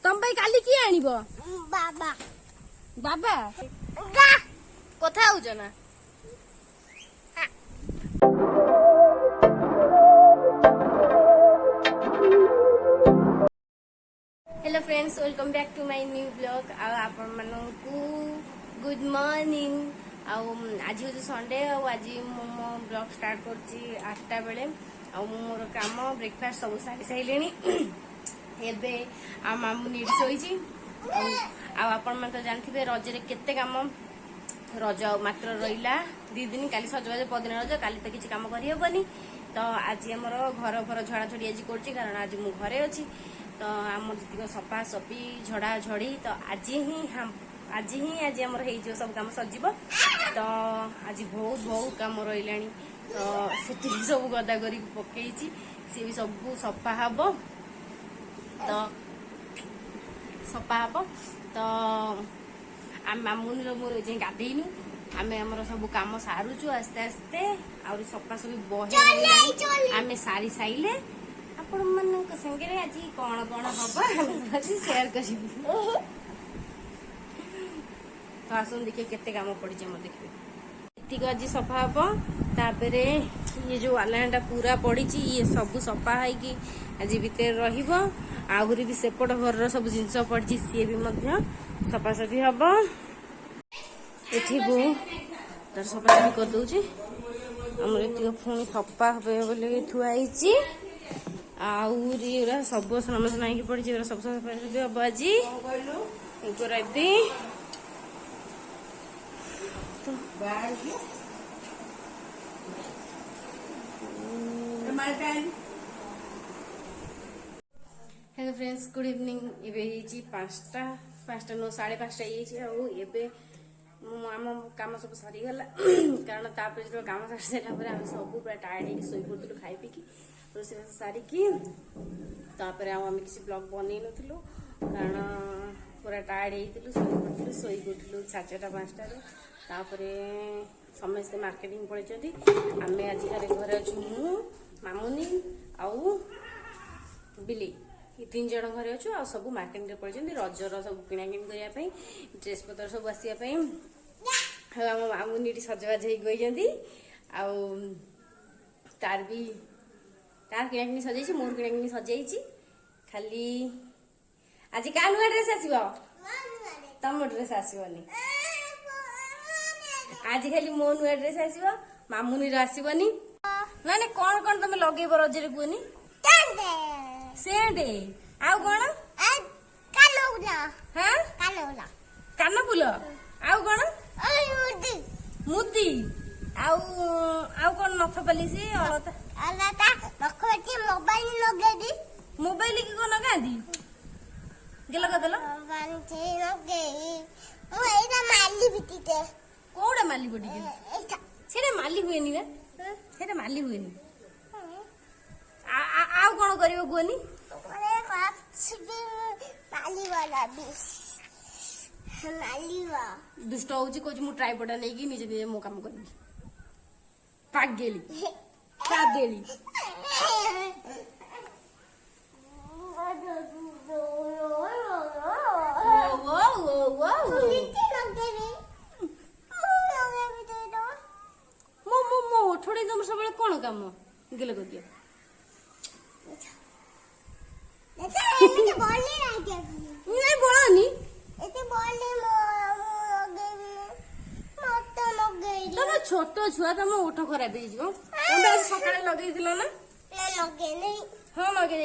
तुम काली किए आनिब बाबा बाबा कथा हो ना hello friends welcome back to my new blog आपण मानू गुड मॉर्निंग आज हूँ संडे आज मो ब्लॉग स्टार्ट कर 8टा बेले मोर काम ब्रेकफास्ट सब सारी सारे एबे आ मामू नीड शोई आपण मैंने तो जानते रजरे केते काम रज मात्र रहा 2 दिन काली सजबाज पदिन रज काली तो किसी काम करहबनी तो आज आमर घर घर झड़ा झड़ी आज कर कारण आज मु घरे अच्छी तो आम जी सफा सफी झड़ा झड़ी तो आज ही आमर हो सब कम सजीव तो आज बहुत बहुत कम रहा तो से सब गदा कर पकई सी भी सब सफा हम तो सफा हम तो आम मामुनी मोर जे गाधेनु आम आमर सब कम सारुचु आस्ते आस्ते आउरी सफा सफी बहे आम सारी साइले आपण मन संगे आज कौन कौन हम आज शेयर कर तो आसन देखिए केते काम पड़ी मत देखिए ठीक आज सफा हम तापर ये जो आलाटा पूरा पड़ी ये सब सफा है आज भितर रही भी सेपट घर सब जिनस पड़ी सी भी सफासफी हम एठी बो तर सफासफी कर दउची हमर एतिक पुणी सफा हे बोले थुआई आउरा सब समस्या नहीं पड़ी सब सफासफी हम आज दी हेलो फ्रेंड्स गुड इवनिंग एवं 5टा नो 5:30 ये आम कम सब सरीगला कारण तापर जो कम सारी सारा आम सब पूरा टायर्ड शोई पड़ू खाई पीकी रोषे सारिकी आम किसी ब्लॉग बनई नु कारण पूरा टायर्ड होलु शोई उठलु 4:30 समस्ते मार्केटिंग पड़े आम आज घर अच्छु मु मामुनी आउ बिली 3 जन घर अच्छु आ सब मार्केटिंग पड़े रजर सब किणाकिणी करने ड्रेस पतर सब आसवाई आम मामुनी सजबाज होती तार भी तार किणाकिणी सजाई मोर किणाकिणी सजाई खाली आज क्या नुआ ड्रेस आसो तम ड्रेस आसवनी आज खाली मो नुआ ड्रेस आसो मामुनी आसवनी ना कौन कौन तुम लगे रजरे कहनी सेंडे आउ कौन कान फुल आउ कौन मुदी आउ कौन नथ पालिसी अलता मोबाइल की कौन लगा गेल कदल कौड़ा माली बटी से माली हुए से माली हुए आउ कौन कर कहनी दुष्ट हूँ कह मु ट्राइपड नहीं निजे निजे मो कम करी पागेली पागेली थोड़े तुम सब कौन कम गेल कर दियो नहीं बोलानी तुम छोट छुआ तुम ओठ खराब हो सका लगे ना हाँ लगे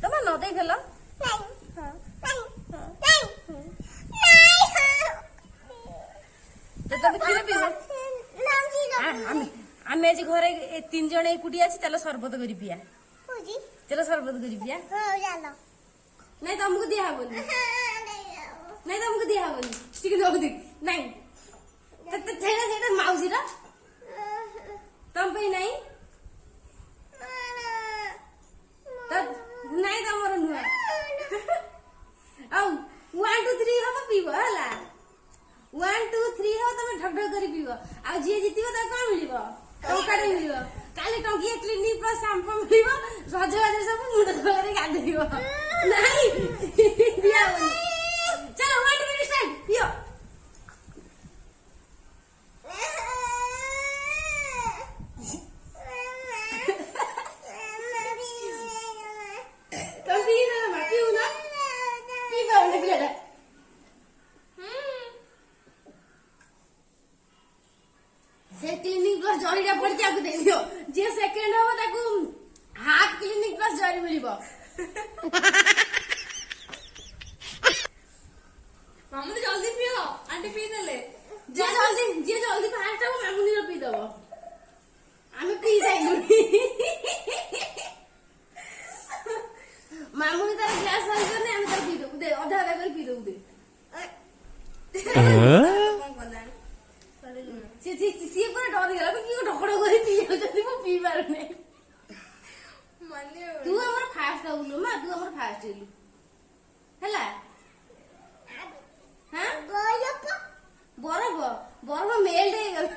तुम न देख आम आज घर 3 जन एकुटिया चलो सरबत कर पिया चलो सरबत कर पिया नहीं तुमको दिया हबनी नहीं तुमको दिया हबनी ठीक है नहीं मौसी तुम नहीं नहीं तुम नुआ 1 2 3 हम पीब है 1 2 3 हम तुम ढक ढक कर पीब आ जी जीत कौन मिल टंका मिल काली टंकी क्लिनिक प्लस शाम्पू मिल सजबाज सब मुंड धोई गाधेब नहीं पिया चलो 1 मिनट स्टार्ट पियो तुम पी ना मैं पीऊ ना पी पाओ पिला से क्लिनिक प्लस जरीटा पड़ची आपको दे दियो जे सेकंड हो ताको हाफ क्लिनिक प्लस जरी मिलिबो मामू जल्दी पियो आंटी पी देले जे जल्दी फास्ट हो मामुनी रो पी दबो आमे पी जाइलु मामुनी तार ग्लास साइज करने आमे तार पी दो दे आधा आधा कर पी दो दे कौन बोला सी पूरा डर गला कि ढकड़ कर पी जदी मो पी पारने माने तू हमर फास्ट होलु मा तू हमर फास्ट हेलु हला हां बरफ मेल्ट हो गल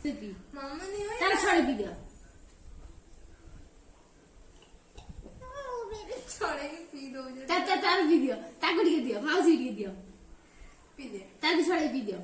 पी मामू नहीं होय तार छोड़ पी दियो छोड़े के पी दो जे तार पी दियो ताको टिके दियो माउसी टिके दियो पी दे तार भी छोड़े पी दियो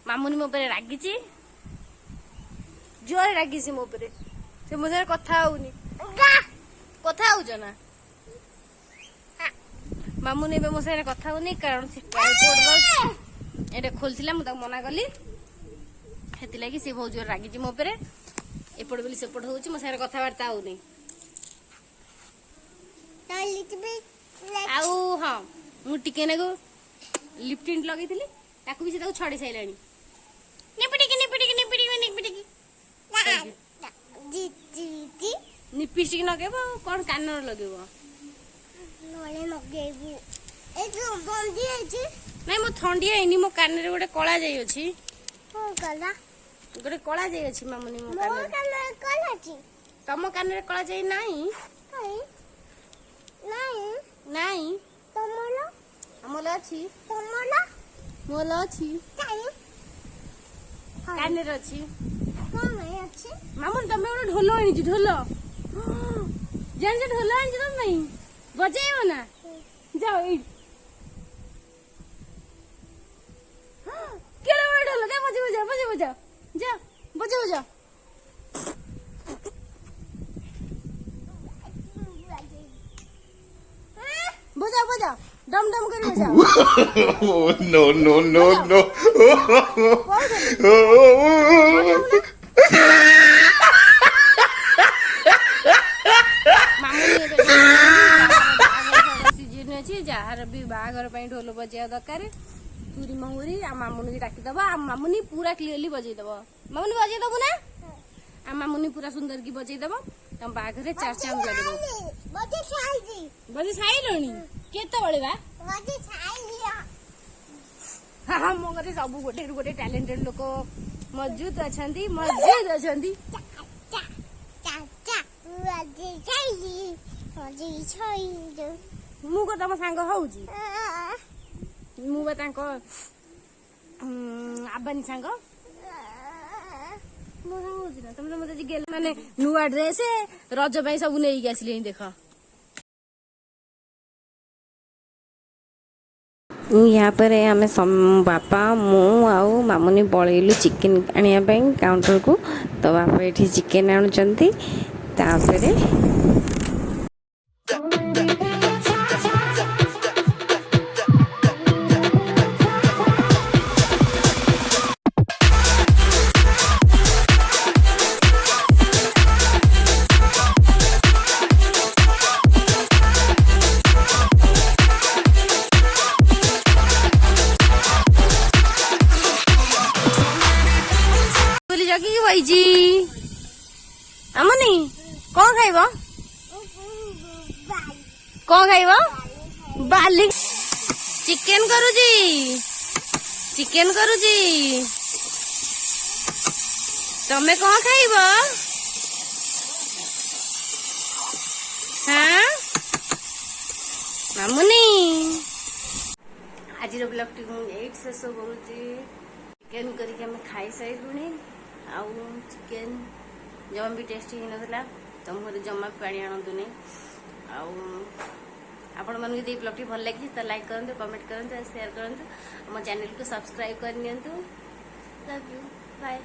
मामुनी मो पे रागिची जोर रागिची मो पे से मो सारे कथा होउनी कथा होउछ ना मामुनी बे मो सारे कथा होउनी कारण से ट्राइपॉड बस एटा खोलथिला मु त मना गली हेति लागि से बहुत जोर रागिची मो पे एपड़ बोली सेपड़ होउछ मो सारे कथा वार्ता होउनी आउ हां मु टिके नेगो लिप टिंट लगैथिली ताकू भी से ताकू छड़ी साइलानी निपिस्टिक लगेब कौन कान लगेब नाई मो थंडिया हैनी मो कान रे गोटे कला जाई अछि गोटे कला जाई अछि मामुनी मो कान तम कान रे कला जाई नाही नाही हमल अछि मोल अछि कान रे अछि मामुनी तमे गोटे ढोल आनी ढोल जान ढोल आनी तमे बजाइबो ना जाओ ई केले बड़ ढोल दे बजा जा बजा बजा डम डम कर बजा no. सीजन अच्छी जार भी बाहर ढोल बजा दरकार तुरी महुरी आ मामुनी डाकी दब आ मामुनी पूरा क्लियरली बजै दब मामुनी बजै दबु ना आ मामुनी पूरा सुंदर की बजै दब तम बाघरे चार चांद लगे बजे साइलोनी केते बळे बा हाँ मो घरे सब गोटे गोटे टैलेंटेड लोक मौजूद अछंती मु को तम सांग होउजी मु बा तांको आबानी सांग मो सांग होउजी ना तुम मते गेल माने नुआ ड्रेस रज पई सब नेई आसले देख यहाँ पर आम बापा मु आउ मामुनी पलैलु चिकेन आने काउंटर को तो बापा ये चिकेन आणुचंती तापरे जगी भाईजी अमनी कौन खाइबो बाली ଚିକେନ କରୁଛି ଚିକେନ କରୁଛି। ତମେ କଣ ଖାଇବ? ହଁ ମାମୁନି। ଆଜିର ବ୍ଲଗଟି ମୁଁ ଏଇଠି ଶେଷ କରୁଛି। ଚିକେନ କରିକି ଆମେ ଖାଇସାରିଲୁଣି। ଆଉ ଚିକେନ ଜମା ବି ଟେଷ୍ଟି ହେଇନଥିଲା। ତମ ଘରେ ଜମା ପାଣି ଆଣନ୍ତୁନି। ଆଉ ଆପଣମାନଙ୍କୁ ଯଦି ଏଇ ବ୍ଲଗଟି ଭଲ ଲାଗିଛି ତ ଲାଇକ୍ କରନ୍ତୁ, କମେଣ୍ଟ କରନ୍ତୁ, ସେୟାର କରନ୍ତୁ। ଆମ ଚ୍ୟାନେଲକୁ ସବସ୍କ୍ରାଇବ୍ କରିନିଅନ୍ତୁ। Love you, bye.